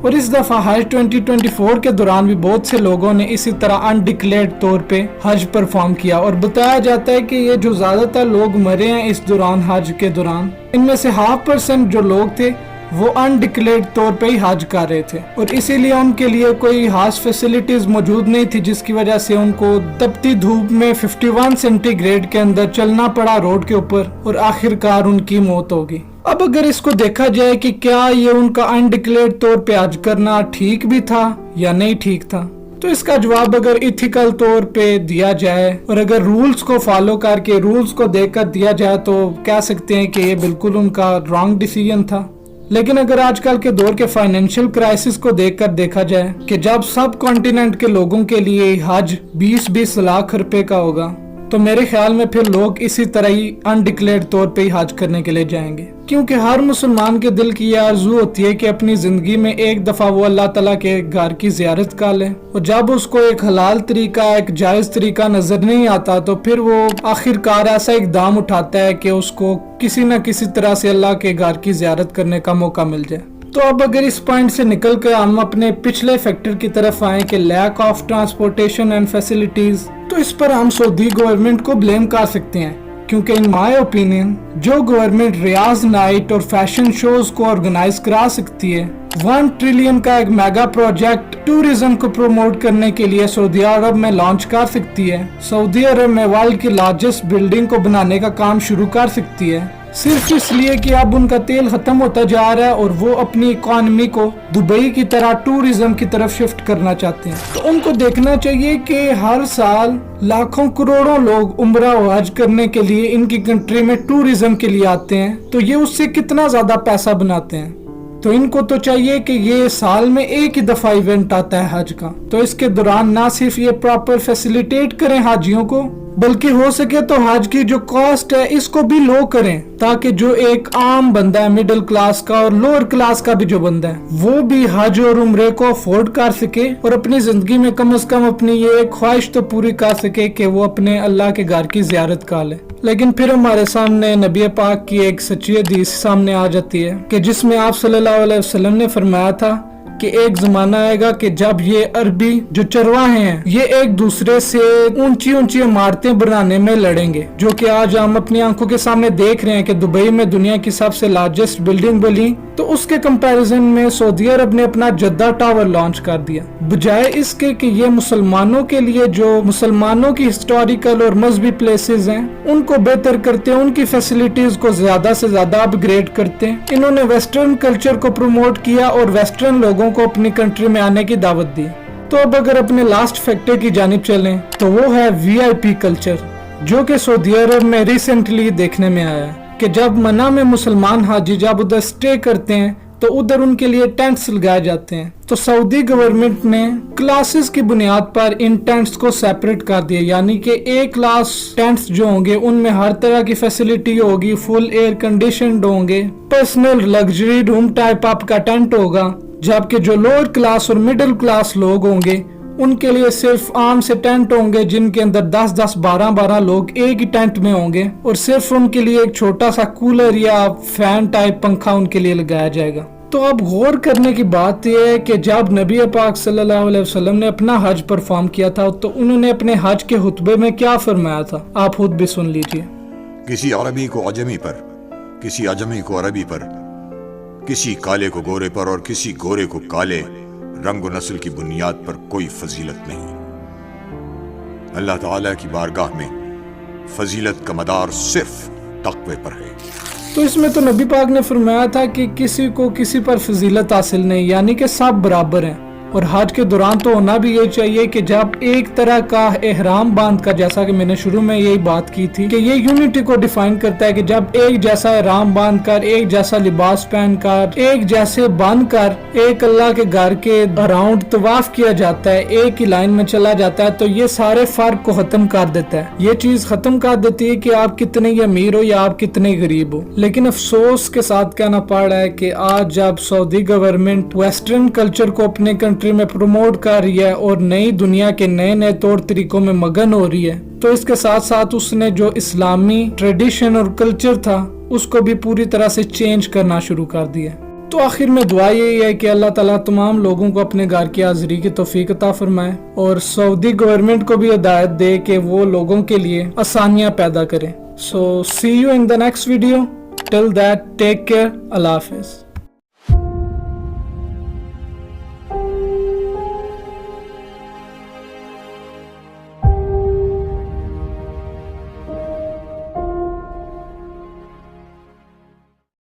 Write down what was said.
اور اس دفعہ حج 2024 کے دوران بھی بہت سے لوگوں نے اسی طرح انڈکلیئرڈ طور پہ حج پرفارم کیا، اور بتایا جاتا ہے کہ یہ جو زیادہ تر لوگ مرے ہیں اس دوران حج کے دوران، ان میں سے 0.5% جو لوگ تھے وہ انڈکلیئرڈ طور پہ ہی حج کر رہے تھے، اور اسی لیے ان کے لیے کوئی خاص فیسلٹیز موجود نہیں تھی، جس کی وجہ سے ان کو تپتی دھوپ میں 51 سینٹی گریڈ کے اندر چلنا پڑا روڈ کے اوپر، اور آخر کار ان کی موت ہوگی۔ اب اگر اس کو دیکھا جائے کہ کیا یہ ان کا انڈکلیئرڈ طور پہ حج کرنا ٹھیک بھی تھا یا نہیں ٹھیک تھا، تو اس کا جواب اگر ایتھیکل طور پہ دیا جائے اور اگر رولز کو فالو کر کے رولز کو دیکھ کر دیا جائے تو کہہ سکتے ہیں کہ یہ بالکل ان کا رانگ ڈیسیژن تھا۔ لیکن اگر آج کل کے دور کے فائنینشیل کرائسس کو دیکھ کر دیکھا جائے کہ جب سب کانٹیننٹ کے لوگوں کے لیے حج 20-20 لاکھ روپے کا ہوگا، تو میرے خیال میں پھر لوگ اسی طرح ہی انڈکلیئرڈ طور پہ ہی حج کرنے کے لیے جائیں گے، کیونکہ ہر مسلمان کے دل کی یہ آرزو ہوتی ہے کہ اپنی زندگی میں ایک دفعہ وہ اللہ تعالیٰ کے گھر کی زیارت کر لے، اور جب اس کو ایک حلال طریقہ، ایک جائز طریقہ نظر نہیں آتا تو پھر وہ آخر کار ایسا اقدام اٹھاتا ہے کہ اس کو کسی نہ کسی طرح سے اللہ کے گھر کی زیارت کرنے کا موقع مل جائے۔ تو اب اگر اس پوائنٹ سے نکل کر ہم اپنے پچھلے فیکٹر کی طرف آئیں کہ lack of transportation and facilities, تو اس پر ہم سعودی گورنمنٹ کو بلیم کر سکتے ہیں، کیونکہ ان مائی اوپینین جو گورنمنٹ ریاض نائٹ اور فیشن شوز کو آرگنائز کرا سکتی ہے، 1 ٹریلین کا ایک میگا پروجیکٹ ٹورزم کو پروموٹ کرنے کے لیے سعودی عرب میں لانچ کر سکتی ہے، سعودی عرب میں ورلڈ کی لارجسٹ بلڈنگ کو بنانے کا کام شروع کر سکتی ہے، صرف اس لیے کہ اب ان کا تیل ختم ہوتا جا رہا ہے اور وہ اپنی اکانومی کو دبئی کی طرح ٹورزم کی طرف شفٹ کرنا چاہتے ہیں، تو ان کو دیکھنا چاہیے کہ ہر سال لاکھوں کروڑوں لوگ عمرہ و حج کرنے کے لیے ان کی کنٹری میں ٹورزم کے لیے آتے ہیں، تو یہ اس سے کتنا زیادہ پیسہ بناتے ہیں۔ تو ان کو تو چاہیے کہ یہ سال میں ایک ہی دفعہ ایونٹ آتا ہے حج کا، تو اس کے دوران نہ صرف یہ پراپر فیسیلیٹیٹ کریں حاجیوں کو، بلکہ ہو سکے تو حج کی جو کاسٹ ہے اس کو بھی لو کریں، تاکہ جو ایک عام بندہ ہے مڈل کلاس کا اور لوور کلاس کا بھی جو بندہ ہے وہ بھی حج اور عمرے کو افورڈ کر سکے، اور اپنی زندگی میں کم از کم اپنی یہ ایک خواہش تو پوری کر سکے کہ وہ اپنے اللہ کے گھر کی زیارت کر لے۔ لیکن پھر ہمارے سامنے نبی پاک کی ایک سچی حدیث سامنے آ جاتی ہے کہ جس میں آپ صلی اللہ علیہ وسلم نے فرمایا تھا کہ ایک زمانہ آئے گا کہ جب یہ عربی جو چرواہے ہیں یہ ایک دوسرے سے اونچی اونچی عمارتیں بنانے میں لڑیں گے، جو کہ آج ہم اپنی آنکھوں کے سامنے دیکھ رہے ہیں کہ دبئی میں دنیا کی سب سے لارجسٹ بلڈنگ بنی، تو اس کے کمپیریزن میں سعودی عرب نے اپنا جدہ ٹاور لانچ کر دیا، بجائے اس کے کہ یہ مسلمانوں کے لیے جو مسلمانوں کی ہسٹوریکل اور مذہبی پلیسز ہیں ان کو بہتر کرتے، ان کی فیسلٹیز کو زیادہ سے زیادہ اپ گریڈ کرتے، انہوں نے ویسٹرن کلچر کو پروموٹ کیا اور ویسٹرن لوگوں کو اپنی کنٹری میں آنے کی دعوت دی۔ تو اب اگر اپنے لاسٹ فیکٹر کی جانب چلیں تو وہ ہے VIP کلچر، جو کہ سعودی عرب میں ریسنٹلی دیکھنے میں آیا ہے کہ جب منع میں مسلمان حاجی جب ادھر سٹے کرتے ہیں تو ادھر ان کے لیے ٹینٹس لگائے جاتے ہیں، تو سعودی گورنمنٹ نے کلاسز کی بنیاد پر ان ٹینٹس کو سیپریٹ کر دیا، یعنی کہ ایک کلاس ٹینٹس جو ہوں گے ان میں ہر طرح کی فیسلٹی ہوگی، فل ایئر کنڈیشنڈ ہوں گے، پرسنل لگژری روم ٹائپ آپ کا ٹینٹ ہوگا، جبکہ جو لوور کلاس اور مڈل کلاس لوگ ہوں گے ان کے لیے صرف عام سے ٹینٹ ہوں گے جن کے اندر 10-10 12-12 لوگ ایک ہی ٹینٹ میں ہوں گے، اور صرف ان کے لیے ایک چھوٹا سا کولر یا فین ٹائپ پنکھا ان کے لیے لگایا جائے گا۔ تو اب غور کرنے کی بات یہ ہے کہ جب نبی پاک صلی اللہ علیہ وسلم نے اپنا حج پرفارم کیا تھا تو انہوں نے اپنے حج کے خطبے میں کیا فرمایا تھا، آپ خود بھی سن لیجئے۔ کسی عربی کو عجمی پر، کسی عجمی کو عربی پر، کسی کالے کو گورے پر اور کسی گورے کو کالے، رنگ و نسل کی بنیاد پر کوئی فضیلت نہیں۔ اللہ تعالیٰ کی بارگاہ میں فضیلت کا مدار صرف تقوی پر ہے۔ تو اس میں تو نبی پاک نے فرمایا تھا کہ کسی کو کسی پر فضیلت حاصل نہیں، یعنی کہ سب برابر ہیں، اور حج کے دوران تو ہونا بھی یہی چاہیے کہ جب ایک طرح کا احرام باندھ کر، جیسا کہ میں نے شروع میں یہی بات کی تھی کہ یہ یونٹی کو ڈیفائن کرتا ہے کہ جب ایک جیسا احرام باندھ کر، ایک جیسا لباس پہن کر، ایک جیسے باندھ کر ایک اللہ کے گھر کے اراؤنڈ طواف کیا جاتا ہے، ایک ہی لائن میں چلا جاتا ہے، تو یہ سارے فرق کو ختم کر دیتا ہے، یہ چیز ختم کر دیتی ہے کہ آپ کتنے ہی امیر ہو یا آپ کتنے غریب ہو۔ لیکن افسوس کے ساتھ کہنا پڑ رہا ہے کہ آج جب سعودی گورنمنٹ ویسٹرن کلچر کو اپنے کنٹری میں پروموٹ کر رہی ہے اور نئی دنیا کے نئے نئے طور طریقوں میں مگن ہو رہی ہے، تو اس کے ساتھ ساتھ اس نے جو اسلامی ٹریڈیشن اور کلچر تھا اس کو بھی پوری طرح سے چینج کرنا شروع کر دیا۔ تو آخر میں دعا یہی ہے کہ اللہ تعالیٰ تمام لوگوں کو اپنے گھر کی حاضری کی توفیق عطا فرمائے اور سعودی گورنمنٹ کو بھی ہدایت دے کہ وہ لوگوں کے لیے آسانیاں پیدا کریں۔ So see you in the next video. Till that, take care. اللہ حافظ.